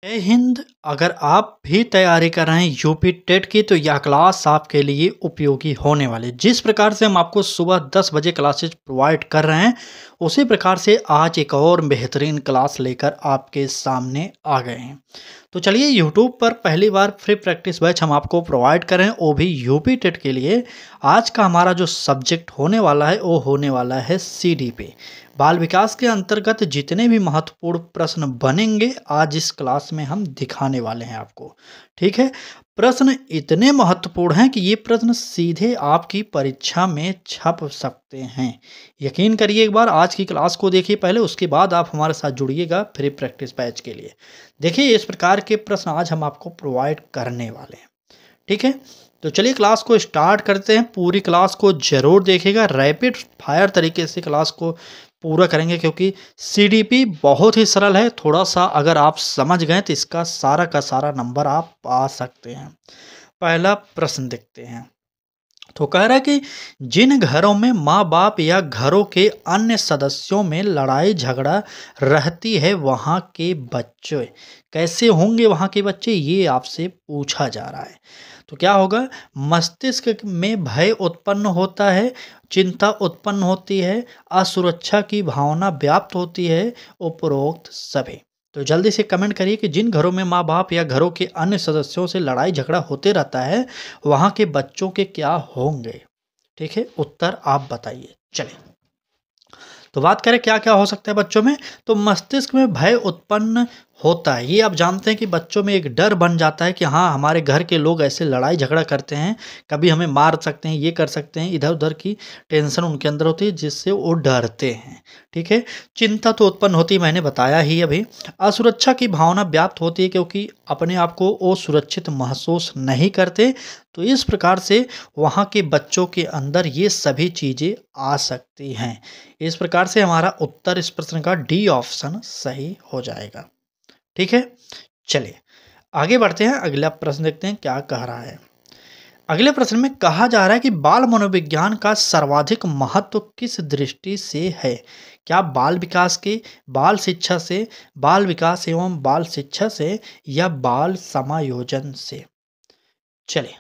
जय हिंद। अगर आप भी तैयारी कर रहे हैं यूपी टेट की तो यह क्लास आपके लिए उपयोगी होने वाली। जिस प्रकार से हम आपको सुबह 10 बजे क्लासेज प्रोवाइड कर रहे हैं, उसी प्रकार से आज एक और बेहतरीन क्लास लेकर आपके सामने आ गए हैं। तो चलिए, यूट्यूब पर पहली बार फ्री प्रैक्टिस बैच हम आपको प्रोवाइड कर रहे हैं, वो भी यूपी टेट के लिए। आज का हमारा जो सब्जेक्ट होने वाला है वो होने वाला है सीडीपी। बाल विकास के अंतर्गत जितने भी महत्वपूर्ण प्रश्न बनेंगे आज इस क्लास में हम दिखाने वाले हैं आपको। ठीक है, प्रश्न इतने महत्वपूर्ण हैं कि ये प्रश्न सीधे आपकी परीक्षा में छप सकते हैं। यकीन करिए, एक बार आज की क्लास को देखिए पहले, उसके बाद आप हमारे साथ जुड़िएगा फ्री प्रैक्टिस बैच के लिए। देखिए, इस प्रकार के प्रश्न आज हम आपको प्रोवाइड करने वाले हैं। ठीक है, तो चलिए क्लास को स्टार्ट करते हैं। पूरी क्लास को जरूर देखिएगा, रैपिड फायर तरीके से क्लास को पूरा करेंगे, क्योंकि सीडीपी बहुत ही सरल है। थोड़ा सा अगर आप समझ गए तो इसका सारा का सारा नंबर आप पा सकते हैं। पहला प्रश्न देखते हैं। तो कह रहा है कि जिन घरों में माँ बाप या घरों के अन्य सदस्यों में लड़ाई झगड़ा रहती है, वहाँ के बच्चे कैसे होंगे? वहाँ के बच्चे, ये आपसे पूछा जा रहा है। तो क्या होगा? मस्तिष्क में भय उत्पन्न होता है, चिंता उत्पन्न होती है, असुरक्षा की भावना व्याप्त होती है, उपरोक्त सभी। तो जल्दी से कमेंट करिए कि जिन घरों में माँ बाप या घरों के अन्य सदस्यों से लड़ाई झगड़ा होते रहता है, वहाँ के बच्चों के क्या होंगे? ठीक है, उत्तर आप बताइए। चलिए, तो बात करें क्या क्या हो सकता है बच्चों में। तो मस्तिष्क में भय उत्पन्न होता है, ये आप जानते हैं कि बच्चों में एक डर बन जाता है कि हाँ, हमारे घर के लोग ऐसे लड़ाई झगड़ा करते हैं, कभी हमें मार सकते हैं, ये कर सकते हैं। इधर उधर की टेंशन उनके अंदर होती है, जिससे वो डरते हैं। ठीक है, चिंता तो उत्पन्न होती है, मैंने बताया ही अभी। असुरक्षा की भावना व्याप्त होती है, क्योंकि अपने आप को वो सुरक्षित महसूस नहीं करते। तो इस प्रकार से वहाँ के बच्चों के अंदर ये सभी चीज़ें आ सकती हैं। इस प्रकार से हमारा उत्तर इस प्रश्न का डी ऑप्शन सही हो जाएगा। ठीक है, चलिए आगे बढ़ते हैं। अगला प्रश्न देखते हैं क्या कह रहा है। अगले प्रश्न में कहा जा रहा है कि बाल मनोविज्ञान का सर्वाधिक महत्व किस दृष्टि से है? क्या बाल विकास के, बाल शिक्षा से, बाल विकास एवं बाल शिक्षा से, या बाल समायोजन से? चलिए,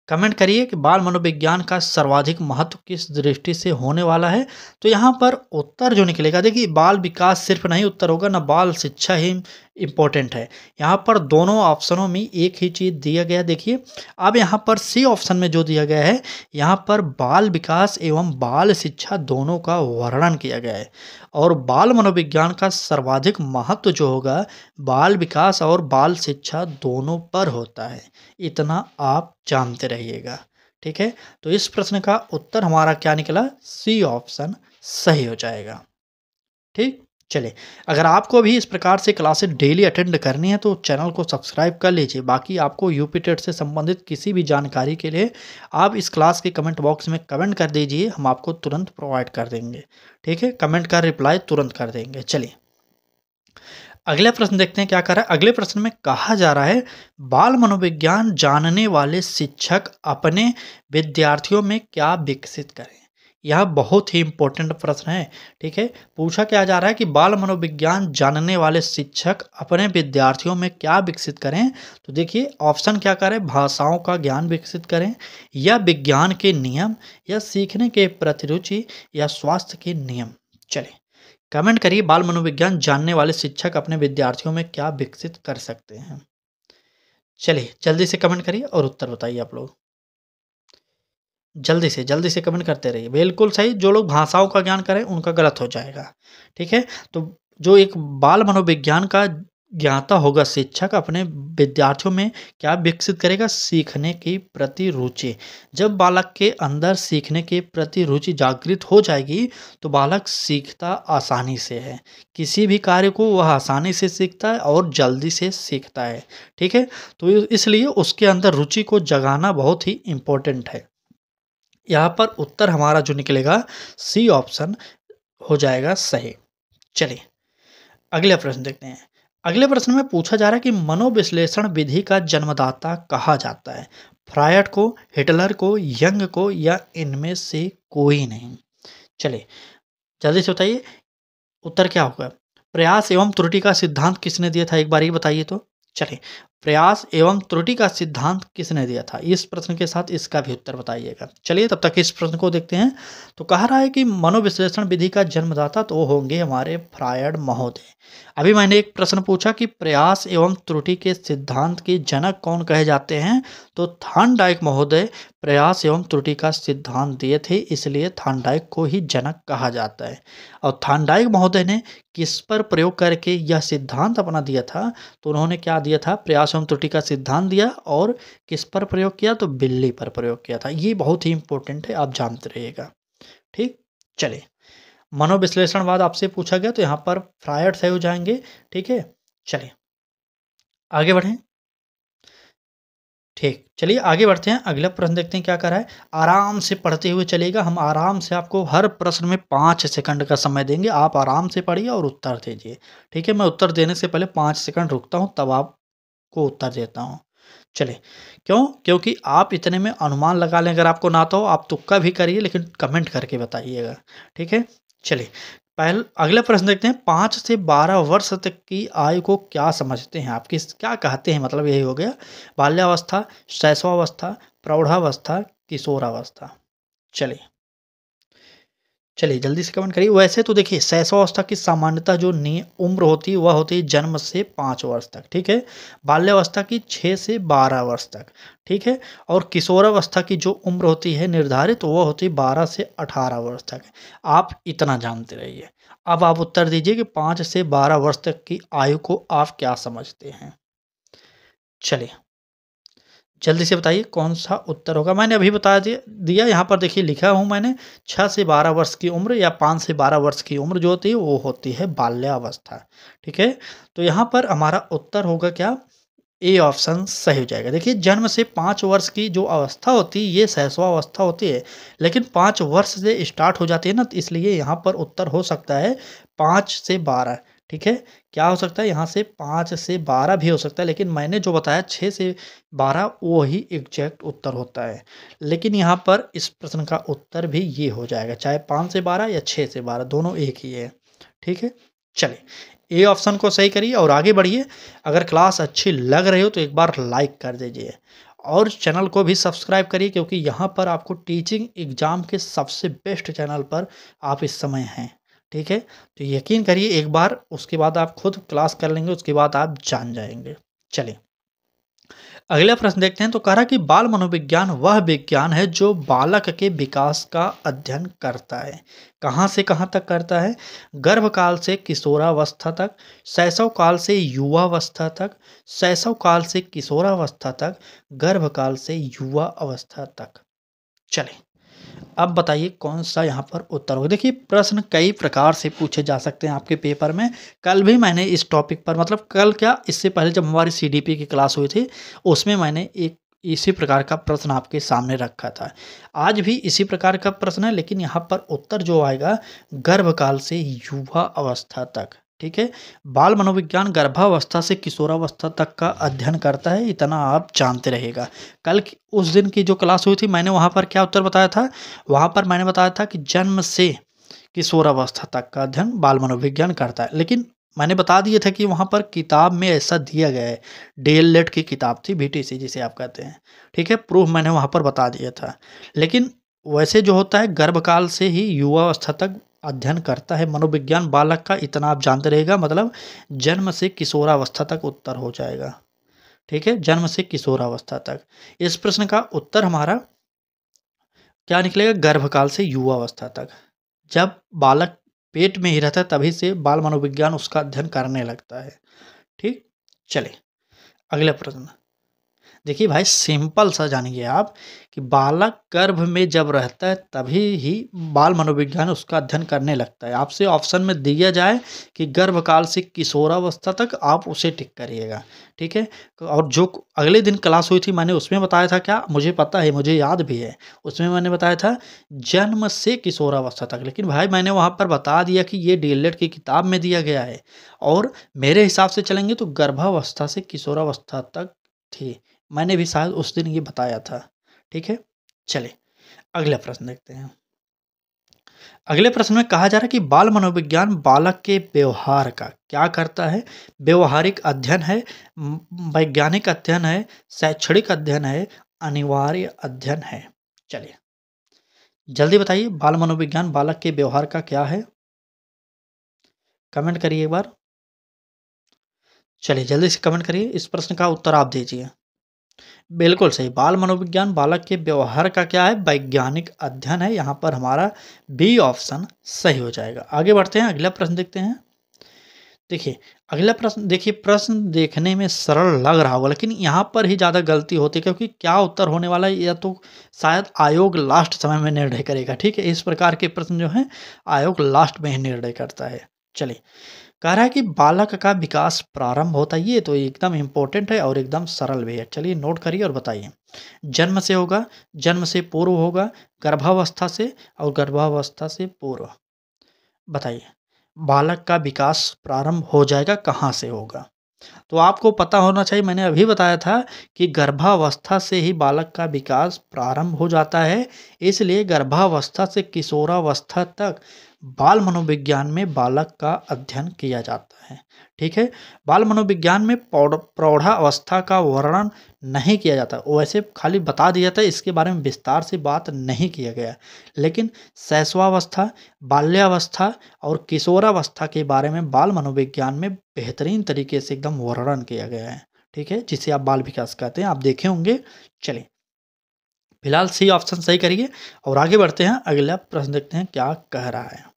कमेंट करिए कि बाल मनोविज्ञान का सर्वाधिक महत्व किस दृष्टि से होने वाला है। तो यहाँ पर उत्तर जो निकलेगा, देखिए बाल विकास सिर्फ नहीं उत्तर होगा, ना बाल शिक्षा ही इम्पोर्टेंट है। यहाँ पर दोनों ऑप्शनों में एक ही चीज़ दिया गया है। देखिए, अब यहाँ पर सी ऑप्शन में जो दिया गया है, यहाँ पर बाल विकास एवं बाल शिक्षा दोनों का वर्णन किया गया है। और बाल मनोविज्ञान का सर्वाधिक महत्व जो होगा, बाल विकास और बाल शिक्षा दोनों पर होता है। इतना आप जानते रहिएगा। ठीक है, तो इस प्रश्न का उत्तर हमारा क्या निकला? सी ऑप्शन सही हो जाएगा। ठीक, चलिए, अगर आपको भी इस प्रकार से क्लासेस डेली अटेंड करनी है तो चैनल को सब्सक्राइब कर लीजिए। बाकी आपको यूपी टेट से संबंधित किसी भी जानकारी के लिए आप इस क्लास के कमेंट बॉक्स में कमेंट कर दीजिए, हम आपको तुरंत प्रोवाइड कर देंगे। ठीक है, कमेंट का रिप्लाई तुरंत कर देंगे। चलिए, अगला प्रश्न देखते हैं क्या कर रहा है। अगले प्रश्न में कहा जा रहा है, बाल मनोविज्ञान जानने वाले शिक्षक अपने विद्यार्थियों में क्या विकसित करें? यह बहुत ही इंपॉर्टेंट प्रश्न है। ठीक है, पूछा क्या जा रहा है कि बाल मनोविज्ञान जानने वाले शिक्षक अपने विद्यार्थियों में क्या विकसित करें। तो देखिए, ऑप्शन क्या करें? भाषाओं का ज्ञान विकसित करें, या विज्ञान के नियम, या सीखने के प्रति रुचि, या स्वास्थ्य के नियम। चलिए, कमेंट करिए, बाल मनोविज्ञान जानने वाले शिक्षक अपने विद्यार्थियों में क्या विकसित कर सकते हैं? चलिए, जल्दी से कमेंट करिए और उत्तर बताइए आप लोग। जल्दी से कमेंट करते रहिए। बिल्कुल सही, जो लोग भाषाओं का ज्ञान करें उनका गलत हो जाएगा। ठीक है, तो जो एक बाल मनोविज्ञान का ज्ञाता होगा शिक्षक, अपने विद्यार्थियों में क्या विकसित करेगा? सीखने की प्रति रुचि। जब बालक के अंदर सीखने के प्रति रुचि जागृत हो जाएगी तो बालक सीखता आसानी से है। किसी भी कार्य को वह आसानी से सीखता है और जल्दी से सीखता है। ठीक है, तो इसलिए उसके अंदर रुचि को जगाना बहुत ही इम्पोर्टेंट है। यहाँ पर उत्तर हमारा जो निकलेगा, सी ऑप्शन हो जाएगा सही। चलिए, अगले प्रश्न देखते हैं। अगले प्रश्न में पूछा जा रहा है कि मनोविश्लेषण विधि का जन्मदाता कहा जाता है? फ्रायड को, हिटलर को, यंग को, या इनमें से कोई नहीं? चलिए, जल्दी से बताइए उत्तर क्या होगा। प्रयास एवं त्रुटि का सिद्धांत किसने दिया था, एक बार ये बताइए तो। चलिए, प्रयास एवं त्रुटि का सिद्धांत किसने दिया था, इस प्रश्न के साथ इसका भी उत्तर बताइएगा। चलिए तब तक इस प्रश्न को देखते हैं। तो कह रहा है कि मनोविश्लेषण विधि का जन्मदाता तो होंगे हमारे फ्रायड महोदय। अभी मैंने एक प्रश्न पूछा कि प्रयास एवं त्रुटि के सिद्धांत के जनक कौन कहे जाते हैं, तो थॉर्नडाइक महोदय प्रयास एवं त्रुटि का सिद्धांत दिए थे, इसलिए थॉर्नडाइक को ही जनक कहा जाता है। और थॉर्नडाइक महोदय ने किस पर प्रयोग करके यह सिद्धांत अपना दिया था, तो उन्होंने क्या दिया था, प्रयास एवं त्रुटि का सिद्धांत दिया और किस पर प्रयोग किया, तो बिल्ली पर प्रयोग किया था। ये बहुत ही इंपॉर्टेंट है, आप जानते रहिएगा। ठीक, चलिए, मनोविश्लेषणवाद आपसे पूछा गया तो यहाँ पर फ्रायड सही हो जाएंगे। ठीक है, चलिए आगे बढ़ें। ठीक, चलिए आगे बढ़ते हैं। अगला प्रश्न देखते हैं क्या कर रहा है। आराम से पढ़ते हुए चलिएगा, हम आराम से आपको हर प्रश्न में 5 सेकंड का समय देंगे, आप आराम से पढ़िए और उत्तर दीजिए। ठीक है, मैं उत्तर देने से पहले 5 सेकंड रुकता हूँ, तब आपको उत्तर देता हूँ। चलिए, क्यों, क्योंकि आप इतने में अनुमान लगा लें, अगर आपको ना तो आप तुक्का भी करिए, लेकिन कमेंट करके बताइएगा। ठीक है, चलिए अगला प्रश्न देखते हैं। 5 से 12 वर्ष तक की आयु को क्या समझते हैं आप, किस क्या कहते हैं, मतलब यही हो गया, बाल्यावस्था, शैशवावस्था, प्रौढ़ावस्था, किशोरावस्था। चलिए चलिए जल्दी से कमेंट करिए। वैसे तो देखिए, शैशवावस्था की सामान्यतः जो उम्र होती है वह होती है जन्म से 5 वर्ष तक। ठीक है, बाल्यावस्था की 6 से 12 वर्ष तक। ठीक है, और किशोरावस्था की जो उम्र होती है निर्धारित, वह होती है 12 से 18 वर्ष तक। आप इतना जानते रहिए। अब आप उत्तर दीजिए कि 5 से 12 वर्ष तक की आयु को आप क्या समझते हैं। चलिए जल्दी से बताइए कौन सा उत्तर होगा। मैंने अभी बता दिया यहाँ पर, देखिए लिखा हूँ मैंने, 6 से 12 वर्ष की उम्र या 5 से 12 वर्ष की उम्र जो होती है वो होती है बाल्यावस्था। ठीक है, तो यहाँ पर हमारा उत्तर होगा क्या, ए ऑप्शन सही हो जाएगा। देखिए, जन्म से 5 वर्ष की जो अवस्था होती है ये शैशवावस्था होती है, लेकिन 5 वर्ष से स्टार्ट हो जाती है ना, तो इसलिए यहाँ पर उत्तर हो सकता है 5 से 12। ठीक है, क्या हो सकता है, यहाँ से 5 से 12 भी हो सकता है, लेकिन मैंने जो बताया 6 से 12 वो ही एग्जैक्ट उत्तर होता है। लेकिन यहाँ पर इस प्रश्न का उत्तर भी ये हो जाएगा, चाहे 5 से 12 या 6 से 12 दोनों एक ही है। ठीक है, चलिए ए ऑप्शन को सही करिए और आगे बढ़िए। अगर क्लास अच्छी लग रही हो तो एक बार लाइक कर दीजिए और चैनल को भी सब्सक्राइब करिए, क्योंकि यहाँ पर आपको टीचिंग एग्ज़ाम के सबसे बेस्ट चैनल पर आप इस समय हैं। ठीक है, तो यकीन करिए एक बार, उसके बाद आप खुद क्लास कर लेंगे, उसके बाद आप जान जाएंगे। चलिए अगला प्रश्न देखते हैं। तो कह रहा कि बाल मनोविज्ञान वह विज्ञान है जो बालक के विकास का अध्ययन करता है। कहाँ से कहाँ तक करता है, गर्भकाल से किशोरावस्था तक, शैशव काल से युवावस्था तक, शैशव काल से किशोरावस्था तक, गर्भकाल से युवा अवस्था तक। चलें अब बताइए कौन सा यहाँ पर उत्तर होगा। देखिए, प्रश्न कई प्रकार से पूछे जा सकते हैं आपके पेपर में। कल भी मैंने इस टॉपिक पर, मतलब कल क्या, इससे पहले जब हमारी सीडीपी की क्लास हुई थी उसमें मैंने एक इसी प्रकार का प्रश्न आपके सामने रखा था। आज भी इसी प्रकार का प्रश्न है, लेकिन यहाँ पर उत्तर जो आएगा गर्भकाल से युवा अवस्था तक। ठीक है, बाल मनोविज्ञान गर्भावस्था से किशोरावस्था तक का अध्ययन करता है, इतना आप जानते रहेगा। उस दिन की जो क्लास हुई थी मैंने वहाँ पर क्या उत्तर बताया था, वहाँ पर मैंने बताया था कि जन्म से किशोरावस्था तक का अध्ययन बाल मनोविज्ञान करता है, लेकिन मैंने बता दिया था कि वहाँ पर किताब में ऐसा दिया गया है, डीएलएड की किताब थी, बीटीसी जिसे आप कहते हैं। ठीक है, प्रूफ मैंने वहाँ पर बता दिया था। लेकिन वैसे जो होता है गर्भकाल से ही युवा अवस्था तक अध्ययन करता है मनोविज्ञान बालक का, इतना आप जानते रहेगा, मतलब जन्म से किशोरावस्था तक उत्तर हो जाएगा। ठीक है, जन्म से किशोरावस्था तक। इस प्रश्न का उत्तर हमारा क्या निकलेगा, गर्भकाल से युवा अवस्था तक। जब बालक पेट में ही रहता है तभी से बाल मनोविज्ञान उसका अध्ययन करने लगता है। ठीक, चलिए अगला प्रश्न। देखिए भाई, सिंपल सा जानिए आप कि बालक गर्भ में जब रहता है तभी ही बाल मनोविज्ञान उसका अध्ययन करने लगता है। आपसे ऑप्शन में दिया जाए कि गर्भकाल से किशोरावस्था तक, आप उसे टिक करिएगा। ठीक है, और जो अगले दिन क्लास हुई थी मैंने उसमें बताया था क्या, मुझे पता है, मुझे याद भी है, उसमें मैंने बताया था जन्म से किशोरावस्था तक। लेकिन भाई मैंने वहाँ पर बता दिया कि ये डीएलएड की किताब में दिया गया है, और मेरे हिसाब से चलेंगे तो गर्भावस्था से किशोरावस्था तक थी। मैंने भी शायद उस दिन ये बताया था। ठीक है, चलिए अगला प्रश्न देखते हैं। अगले प्रश्न में कहा जा रहा है कि बाल मनोविज्ञान बालक के व्यवहार का क्या करता है? व्यवहारिक अध्ययन है, वैज्ञानिक अध्ययन है, शैक्षणिक अध्ययन है, अनिवार्य अध्ययन है। चलिए जल्दी बताइए, बाल मनोविज्ञान बालक के व्यवहार का क्या है? कमेंट करिए एक बार। चलिए जल्दी से कमेंट करिए, इस प्रश्न का उत्तर आप दीजिए। बिल्कुल सही, बाल मनोविज्ञान बालक के व्यवहार का क्या है? वैज्ञानिक अध्ययन है। यहाँ पर हमारा बी ऑप्शन सही हो जाएगा। आगे बढ़ते हैं, अगला प्रश्न देखते हैं। देखिए अगला प्रश्न, देखिए प्रश्न देखने में सरल लग रहा होगा लेकिन यहाँ पर ही ज़्यादा गलती होती है, क्योंकि क्या उत्तर होने वाला है या तो शायद आयोग लास्ट समय में निर्णय करेगा। ठीक है, इस प्रकार के प्रश्न जो हैं आयोग लास्ट में ही निर्णय करता है। चलिए, कह रहा है कि बालक का विकास प्रारंभ होता है, ये तो एकदम इम्पोर्टेंट है और एकदम सरल भी है। चलिए नोट करिए और बताइए। जन्म से होगा, जन्म से पूर्व होगा, गर्भावस्था से और गर्भावस्था से पूर्व। बताइए, बालक का विकास प्रारंभ हो जाएगा कहाँ से होगा? तो आपको पता होना चाहिए, मैंने अभी बताया था कि गर्भावस्था से ही बालक का विकास प्रारंभ हो जाता है। इसलिए गर्भावस्था से किशोरावस्था तक बाल मनोविज्ञान में बालक का अध्ययन किया जाता है। ठीक है, बाल मनोविज्ञान में प्रौढ़ावस्था का वर्णन नहीं किया जाता, वैसे खाली बता दिया जाता है, इसके बारे में विस्तार से बात नहीं किया गया। लेकिन शैशवावस्था, बाल्यावस्था और किशोरावस्था के बारे में बाल मनोविज्ञान में बेहतरीन तरीके से एकदम वर्णन किया गया है। ठीक है, जिसे आप बाल विकास कहते हैं, आप देखे होंगे। चलिए फिलहाल सी ऑप्शन सही करिए और आगे बढ़ते हैं, अगला प्रश्न देखते हैं क्या कह रहा है।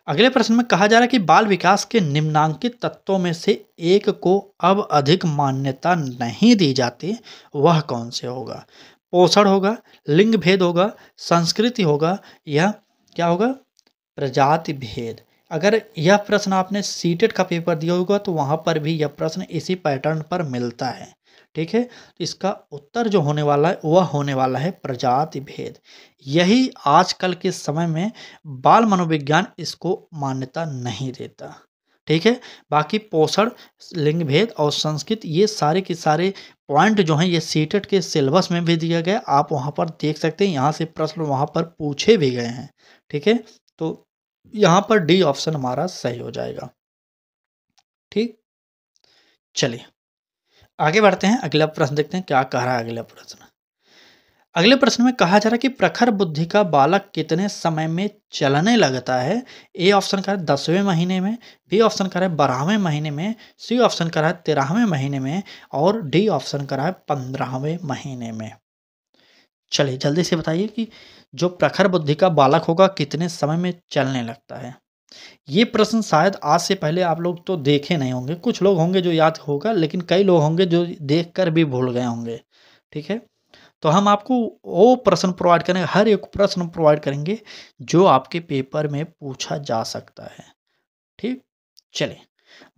अगले प्रश्न में कहा जा रहा है कि बाल विकास के निम्नांकित तत्वों में से एक को अब अधिक मान्यता नहीं दी जाती, वह कौन से होगा? पोषण होगा, लिंग भेद होगा, संस्कृति होगा, या क्या होगा? प्रजाति भेद। अगर यह प्रश्न आपने सीटेट का पेपर दिया होगा तो वहाँ पर भी यह प्रश्न इसी पैटर्न पर मिलता है। ठीक है, तो इसका उत्तर जो होने वाला है वह होने वाला है प्रजाति भेद। यही आजकल के समय में बाल मनोविज्ञान इसको मान्यता नहीं देता। ठीक है, बाकी पोषण, लिंग भेद और संस्कृत, ये सारे के सारे पॉइंट जो हैं ये सीटेट के सिलेबस में भी दिया गया, आप वहाँ पर देख सकते हैं। यहाँ से प्रश्न वहाँ पर पूछे भी गए हैं। ठीक है, तो यहाँ पर डी ऑप्शन हमारा सही हो जाएगा। ठीक, चलिए आगे बढ़ते हैं, अगला प्रश्न देखते हैं क्या कह रहा है अगला प्रश्न। अगले प्रश्न में कहा जा रहा है कि प्रखर बुद्धि का बालक कितने समय में चलने लगता है? ए ऑप्शन का है 10वें महीने में, बी ऑप्शन का है 12वें महीने में, सी ऑप्शन का है 13वें महीने में और डी ऑप्शन का है 15वें महीने में। चलिए जल्दी से बताइए कि जो प्रखर बुद्धि का बालक होगा कितने समय में चलने लगता है? ये प्रश्न शायद आज से पहले आप लोग तो देखे नहीं होंगे, कुछ लोग होंगे जो याद होगा लेकिन कई लोग होंगे जो देखकर भी भूल गए होंगे। ठीक है, तो हम आपको वो प्रश्न प्रोवाइड करेंगे, हर एक प्रश्न प्रोवाइड करेंगे जो आपके पेपर में पूछा जा सकता है। ठीक, चलिए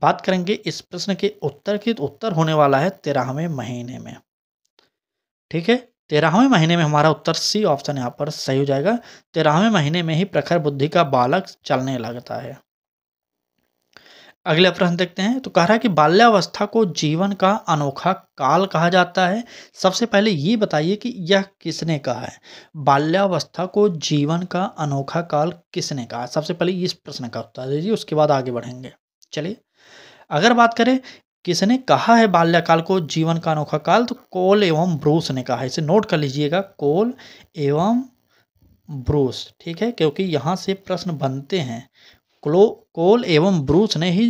बात करेंगे इस प्रश्न के उत्तर की, तो उत्तर होने वाला है 13वें महीने में। ठीक है, 13वें महीने में हमारा उत्तर सी ऑप्शन यहाँ पर सही हो जाएगा। 13वें महीने में ही प्रखर बुद्धि का बालक चलने लगता है। अगला प्रश्न देखते हैं, तो कह रहा है कि बाल्यावस्था को जीवन का अनोखा काल कहा जाता है। सबसे पहले ये बताइए कि यह किसने कहा है? बाल्यावस्था को जीवन का अनोखा काल किसने कहा है? सबसे पहले इस प्रश्न का उत्तर दीजिए, उसके बाद आगे बढ़ेंगे। चलिए, अगर बात करें किसने कहा है बाल्यकाल को जीवन का अनोखा काल, तो कोल एवं ब्रूस ने कहा है। इसे नोट कर लीजिएगा, कोल एवं ब्रूस। ठीक है, क्योंकि यहाँ से प्रश्न बनते हैं। कोल एवं ब्रूस ने ही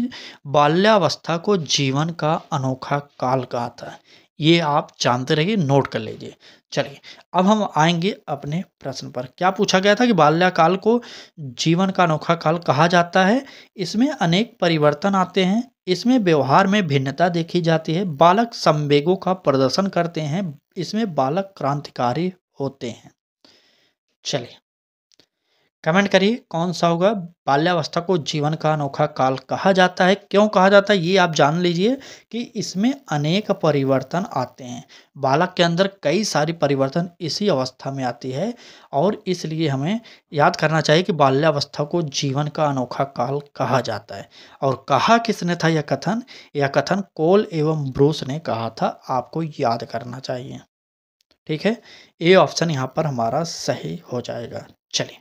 बाल्यावस्था को जीवन का अनोखा काल कहा था। ये आप जानते रहिए, नोट कर लीजिए। चलिए अब हम आएंगे अपने प्रश्न पर। क्या पूछा गया था कि बाल्यकाल को जीवन का अनोखा काल कहा जाता है? इसमें अनेक परिवर्तन आते हैं, इसमें व्यवहार में भिन्नता देखी जाती है, बालक संवेगों का प्रदर्शन करते हैं, इसमें बालक क्रांतिकारी होते हैं। चलिए कमेंट करिए कौन सा होगा। बाल्यावस्था को जीवन का अनोखा काल कहा जाता है, क्यों कहा जाता है ये आप जान लीजिए कि इसमें अनेक परिवर्तन आते हैं। बालक के अंदर कई सारी परिवर्तन इसी अवस्था में आती है और इसलिए हमें याद करना चाहिए कि बाल्यावस्था को जीवन का अनोखा काल कहा जाता है। और कहा किसने था यह कथन कोल एवं ब्रूस ने कहा था, आपको याद करना चाहिए। ठीक है, ए ऑप्शन यहाँ पर हमारा सही हो जाएगा। चलिए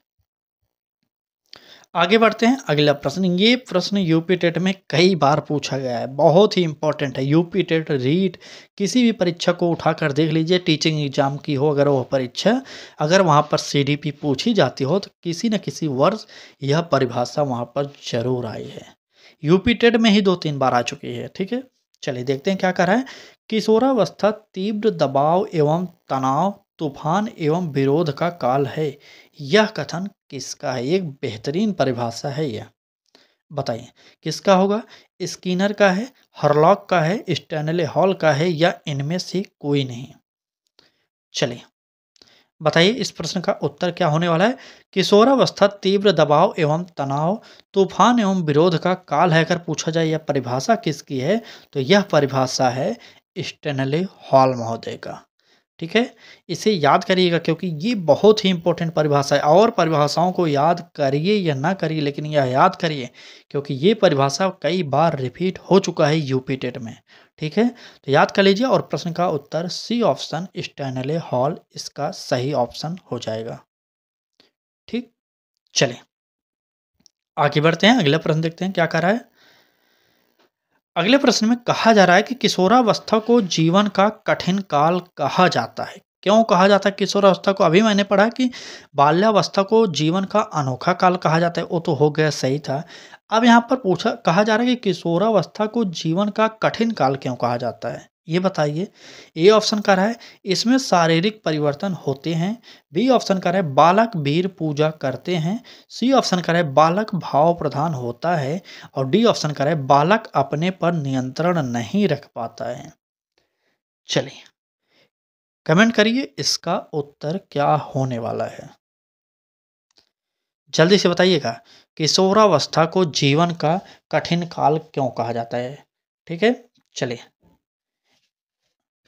आगे बढ़ते हैं अगला प्रश्न। ये प्रश्न यूपी टेट में कई बार पूछा गया है, बहुत ही इंपॉर्टेंट है। यूपी टेट रीट किसी भी परीक्षा को उठाकर देख लीजिए, टीचिंग एग्जाम की हो अगर वह परीक्षा, अगर वहाँ पर सीडीपी पूछी जाती हो तो किसी न किसी वर्ष यह परिभाषा वहाँ पर जरूर आई है। यूपी टेट में ही 2-3 बार आ चुकी है। ठीक है, चलिए देखते हैं क्या कर रहा है। किशोरावस्था तीव्र दबाव एवं तनाव, तूफान एवं विरोध का काल है। यह कथन किसका है? एक बेहतरीन परिभाषा है यह। बताइए किसका होगा? स्किनर का है, हरलॉक का है, स्टैनले हॉल का है, या इनमें से कोई नहीं? चलिए बताइए इस प्रश्न का उत्तर क्या होने वाला है। किशोरावस्था तीव्र दबाव एवं तनाव, तूफान एवं विरोध का काल है। अगर पूछा जाए यह परिभाषा किसकी है, तो यह परिभाषा है स्टैनले हॉल महोदय का। ठीक है, इसे याद करिएगा क्योंकि ये बहुत ही इंपॉर्टेंट परिभाषा है। और परिभाषाओं को याद करिए या ना करिए, लेकिन यह याद करिए क्योंकि ये परिभाषा कई बार रिपीट हो चुका है यूपी टेट में। ठीक है, तो याद कर लीजिए और प्रश्न का उत्तर सी ऑप्शन स्टैनले हॉल इसका सही ऑप्शन हो जाएगा। ठीक, चलिए आगे बढ़ते हैं, अगला प्रश्न देखते हैं क्या कर रहा है। अगले प्रश्न में कहा जा रहा है कि किशोरावस्था को जीवन का कठिन काल कहा जाता है। क्यों कहा जाता है किशोरावस्था को? अभी मैंने पढ़ा कि बाल्यावस्था को जीवन का अनोखा काल कहा जाता है, वो तो हो गया, सही था। अब यहाँ पर पूछा कहा जा रहा है कि किशोरावस्था को जीवन का कठिन काल क्यों कहा जाता है, ये बताइए। ए ऑप्शन का रहा है इसमें शारीरिक परिवर्तन होते हैं, बी ऑप्शन का रहा है बालक वीर पूजा करते हैं, सी ऑप्शन का रहा है बालक भाव प्रधान होता है, और डी ऑप्शन का है बालक अपने पर नियंत्रण नहीं रख पाता है। चलिए कमेंट करिए इसका उत्तर क्या होने वाला है, जल्दी से बताइएगा। किशोरावस्था को जीवन का कठिन काल क्यों कहा जाता है? ठीक है, चलिए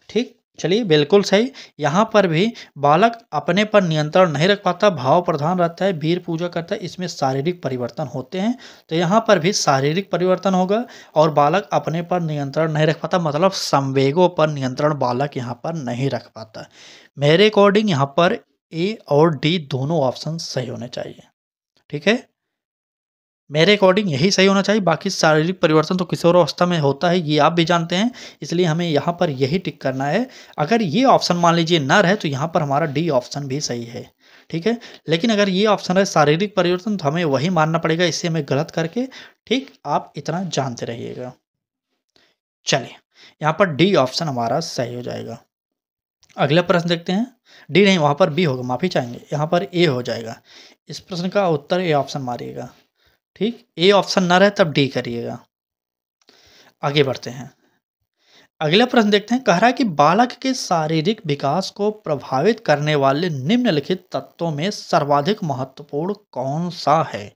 ठीक, चलिए बिल्कुल सही। यहाँ पर भी बालक अपने पर नियंत्रण नहीं रख पाता, भाव प्रधान रहता है, वीर पूजा करता है, इसमें शारीरिक परिवर्तन होते हैं। तो यहाँ पर भी शारीरिक परिवर्तन होगा और बालक अपने पर नियंत्रण नहीं रख पाता, मतलब संवेगों पर नियंत्रण बालक यहाँ पर नहीं रख पाता। मेरे अकॉर्डिंग यहाँ पर ए और डी दोनों ऑप्शन सही होने चाहिए। ठीक है, मेरे अकॉर्डिंग यही सही होना चाहिए। बाकी शारीरिक परिवर्तन तो किशोरावस्था में होता है, ये आप भी जानते हैं, इसलिए हमें यहाँ पर यही टिक करना है। अगर ये ऑप्शन मान लीजिए न रहे तो यहाँ पर हमारा डी ऑप्शन भी सही है। ठीक है, लेकिन अगर ये ऑप्शन है शारीरिक परिवर्तन तो हमें वही मानना पड़ेगा, इससे हमें गलत करके। ठीक, आप इतना जानते रहिएगा। चलिए यहाँ पर डी ऑप्शन हमारा सही हो जाएगा। अगला प्रश्न देखते हैं। डी नहीं, वहाँ पर बी होगा, माफ़ी चाहेंगे, यहाँ पर ए हो जाएगा। इस प्रश्न का उत्तर ए ऑप्शन मारिएगा। ठीक, ए ऑप्शन ना रहे तब डी करिएगा। आगे बढ़ते हैं, अगला प्रश्न देखते हैं। कह रहा है कि बालक के शारीरिक विकास को प्रभावित करने वाले निम्नलिखित तत्वों में सर्वाधिक महत्वपूर्ण कौन सा है?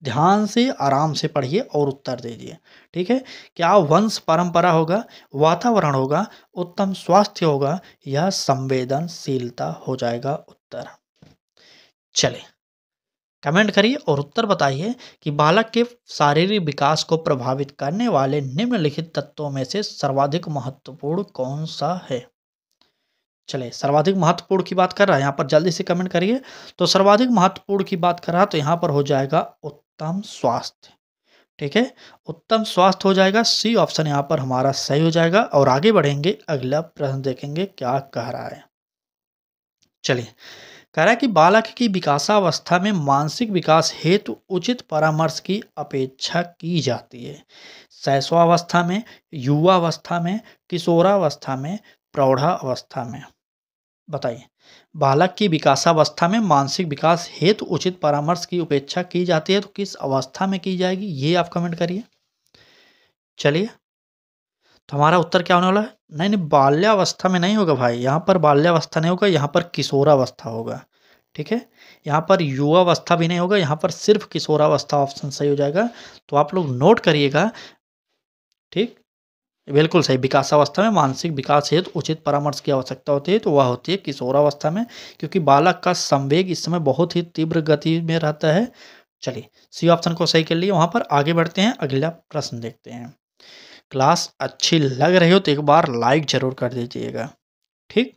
ध्यान से आराम से पढ़िए और उत्तर दीजिए। ठीक है, क्या वंश परंपरा होगा, वातावरण होगा, उत्तम स्वास्थ्य होगा, या संवेदनशीलता हो जाएगा उत्तर। चलिए कमेंट करिए और उत्तर बताइए कि बालक के शारीरिक विकास को प्रभावित करने वाले निम्नलिखित तत्वों में से सर्वाधिक महत्वपूर्ण कौन सा है? चलिए सर्वाधिक महत्वपूर्ण की बात कर रहा है, यहाँ पर जल्दी से कमेंट करिए। तो सर्वाधिक महत्वपूर्ण की बात कर रहा है तो यहाँ पर हो जाएगा उत्तम स्वास्थ्य। ठीक है, उत्तम स्वास्थ्य हो जाएगा, सी ऑप्शन यहाँ पर हमारा सही हो जाएगा। और आगे बढ़ेंगे, अगला प्रश्न देखेंगे क्या कह रहा है। चलिए कह रहा है कि बालक की विकासावस्था में मानसिक विकास हेतु उचित परामर्श की अपेक्षा की जाती है। शैशवावस्था में, युवावस्था में, किशोरावस्था में, प्रौढ़ावस्था में? बताइए, बालक की विकासावस्था में मानसिक विकास हेतु उचित परामर्श की अपेक्षा की जाती है तो किस अवस्था में की जाएगी, ये आप कमेंट करिए। चलिए तो हमारा उत्तर क्या होने वाला है? नहीं नहीं, बाल्यावस्था में नहीं होगा भाई, यहाँ पर बाल्यावस्था नहीं होगा, यहाँ पर किशोरावस्था होगा। ठीक है, यहाँ पर युवावस्था भी नहीं होगा, यहाँ पर सिर्फ किशोरावस्था ऑप्शन सही हो जाएगा। तो आप लोग नोट करिएगा। ठीक, बिल्कुल सही। विकासावस्था में मानसिक विकास हेतु उचित परामर्श की आवश्यकता होती है तो वह होती है किशोरावस्था में, क्योंकि बालक का संवेग इस समय बहुत ही तीव्र गति में रहता है। चलिए सी ऑप्शन को सही कर लिए। वहाँ पर आगे बढ़ते हैं, अगला प्रश्न देखते हैं। क्लास अच्छी लग रही हो तो एक बार लाइक जरूर कर दीजिएगा। ठीक,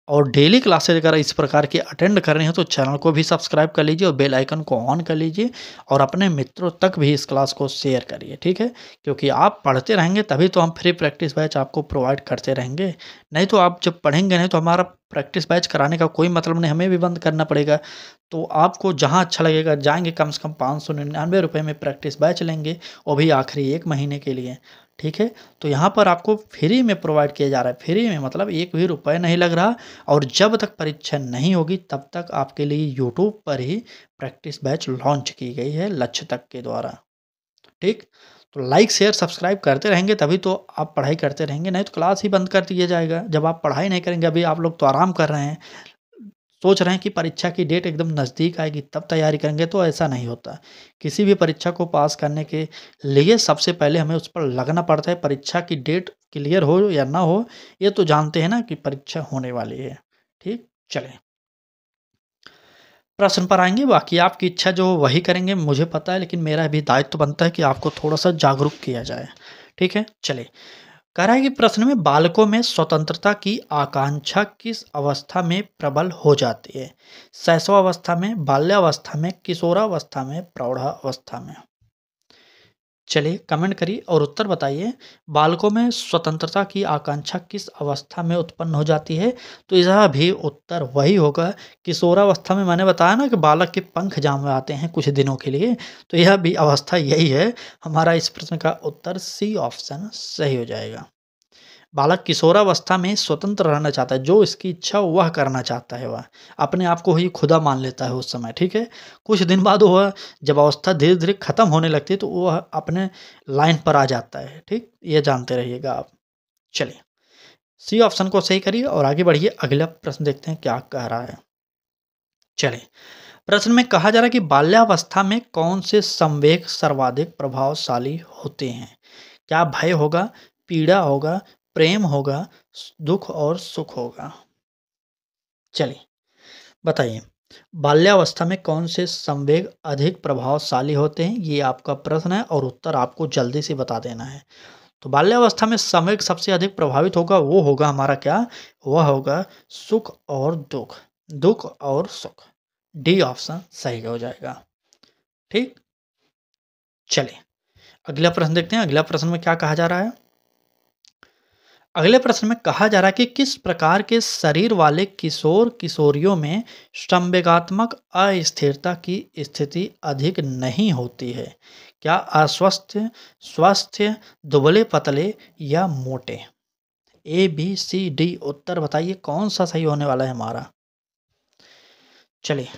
और डेली क्लासेज अगर इस प्रकार की अटेंड कर रहे हो तो चैनल को भी सब्सक्राइब कर लीजिए और बेल आइकन को ऑन कर लीजिए और अपने मित्रों तक भी इस क्लास को शेयर करिए, ठीक है? क्योंकि आप पढ़ते रहेंगे तभी तो हम फ्री प्रैक्टिस बैच आपको प्रोवाइड करते रहेंगे। नहीं तो आप जब पढ़ेंगे नहीं तो हमारा प्रैक्टिस बैच कराने का कोई मतलब नहीं, हमें भी बंद करना पड़ेगा। तो आपको जहाँ अच्छा लगेगा जाएँगे, कम से कम ₹599 में प्रैक्टिस बैच लेंगे, वो भी आखिरी 1 महीने के लिए, ठीक है? तो यहाँ पर आपको फ्री में प्रोवाइड किया जा रहा है, फ्री में मतलब 1 भी रुपए नहीं लग रहा और जब तक परीक्षा नहीं होगी तब तक आपके लिए यूट्यूब पर ही प्रैक्टिस बैच लॉन्च की गई है लक्ष्य तक के द्वारा, ठीक? तो लाइक, शेयर, सब्सक्राइब करते रहेंगे तभी तो आप पढ़ाई करते रहेंगे, नहीं तो क्लास ही बंद कर दिया जाएगा। जब आप पढ़ाई नहीं करेंगे, अभी आप लोग तो आराम कर रहे हैं, सोच रहे हैं कि परीक्षा की डेट एकदम नज़दीक आएगी तब तैयारी करेंगे, तो ऐसा नहीं होता। किसी भी परीक्षा को पास करने के लिए सबसे पहले हमें उस पर लगना पड़ता है। परीक्षा की डेट क्लियर हो या ना हो, ये तो जानते हैं ना कि परीक्षा होने वाली है, ठीक? चलें, प्रश्न पर आएँगे, बाकी आपकी इच्छा जो वही करेंगे मुझे पता है, लेकिन मेरा भी दायित्व बनता है कि आपको थोड़ा-सा जागरूक किया जाए, ठीक है? चलिए, कह रहा है कि प्रश्न में बालकों में स्वतंत्रता की आकांक्षा किस अवस्था में प्रबल हो जाती है? शैशवावस्था में, बाल्यावस्था में, किशोरावस्था में, प्रौढ़ावस्था में? चलिए कमेंट करिए और उत्तर बताइए। बालकों में स्वतंत्रता की आकांक्षा किस अवस्था में उत्पन्न हो जाती है? तो इसका भी उत्तर वही होगा, किशोरावस्था में। मैंने बताया ना कि बालक के पंख जाम आते हैं कुछ दिनों के लिए, तो यह भी अवस्था यही है। हमारा इस प्रश्न का उत्तर सी ऑप्शन सही हो जाएगा। बालक किशोरावस्था में स्वतंत्र रहना चाहता है, जो इसकी इच्छा वह करना चाहता है, वह अपने आप को ही खुदा मान लेता है उस समय, ठीक है? कुछ दिन बाद वह जब अवस्था धीरे-धीरे खत्म होने लगती है तो वह अपने लाइन पर आ जाता है, ठीक? ये जानते रहिएगा आप। चलिए, सी ऑप्शन को सही करिए और आगे बढ़िए, अगला प्रश्न देखते हैं क्या कह रहा है। चलिए, प्रश्न में कहा जा रहा है कि बाल्यावस्था में कौन से संवेग सर्वाधिक प्रभावशाली होते हैं? क्या भय होगा, पीड़ा होगा, प्रेम होगा, दुख और सुख होगा? चलिए, बताइए, बाल्यावस्था में कौन से संवेग अधिक प्रभावशाली होते हैं? ये आपका प्रश्न है और उत्तर आपको जल्दी से बता देना है। तो बाल्यावस्था में संवेग सबसे अधिक प्रभावित होगा, वो होगा हमारा क्या? वह होगा सुख और दुख, दुख और सुख। डी ऑप्शन सही हो जाएगा, ठीक? चलिए, अगला प्रश्न देखते हैं। अगला प्रश्न में क्या कहा जा रहा है? अगले प्रश्न में कहा जा रहा है कि किस प्रकार के शरीर वाले किशोर-किशोरियों में संवेगात्मक अस्थिरता की स्थिति अधिक नहीं होती है? क्या अस्वस्थ, स्वस्थ, दुबले-पतले या मोटे? ए, बी, सी, डी उत्तर बताइए कौन-सा सही होने वाला है हमारा? चलिए,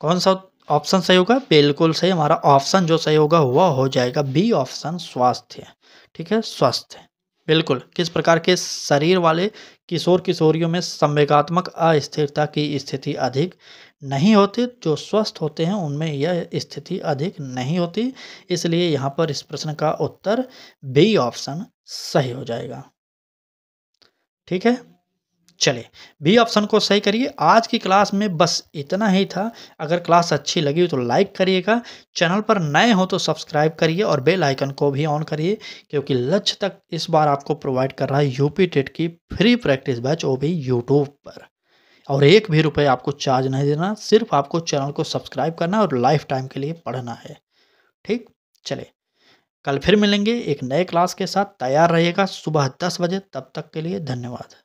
कौन-सा ऑप्शन सही होगा? बिल्कुल सही, हमारा ऑप्शन जो सही होगा वह हो जाएगा बी ऑप्शन, स्वास्थ्य, ठीक है? स्वास्थ्य, बिल्कुल। किस प्रकार के शरीर वाले किशोर-किशोरियों में संवेगात्मक अस्थिरता की स्थिति अधिक नहीं होती, जो स्वस्थ होते हैं उनमें यह स्थिति अधिक नहीं होती, इसलिए यहाँ पर इस प्रश्न का उत्तर बी ऑप्शन सही हो जाएगा, ठीक है? चलिए, बी ऑप्शन को सही करिए। आज की क्लास में बस इतना ही था। अगर क्लास अच्छी लगी हो तो लाइक करिएगा, चैनल पर नए हो तो सब्सक्राइब करिए और बेल आइकन को भी ऑन करिए, क्योंकि लक्ष्य तक इस बार आपको प्रोवाइड कर रहा है यूपी टेट की फ्री प्रैक्टिस बैच, वो भी यूट्यूब पर। और 1 भी रुपए आपको चार्ज नहीं देना, सिर्फ आपको चैनल को सब्सक्राइब करना है और लाइफ टाइम के लिए पढ़ना है, ठीक? चलिए, कल फिर मिलेंगे एक नए क्लास के साथ। तैयार रहिएगा सुबह 10 बजे, तब तक के लिए धन्यवाद।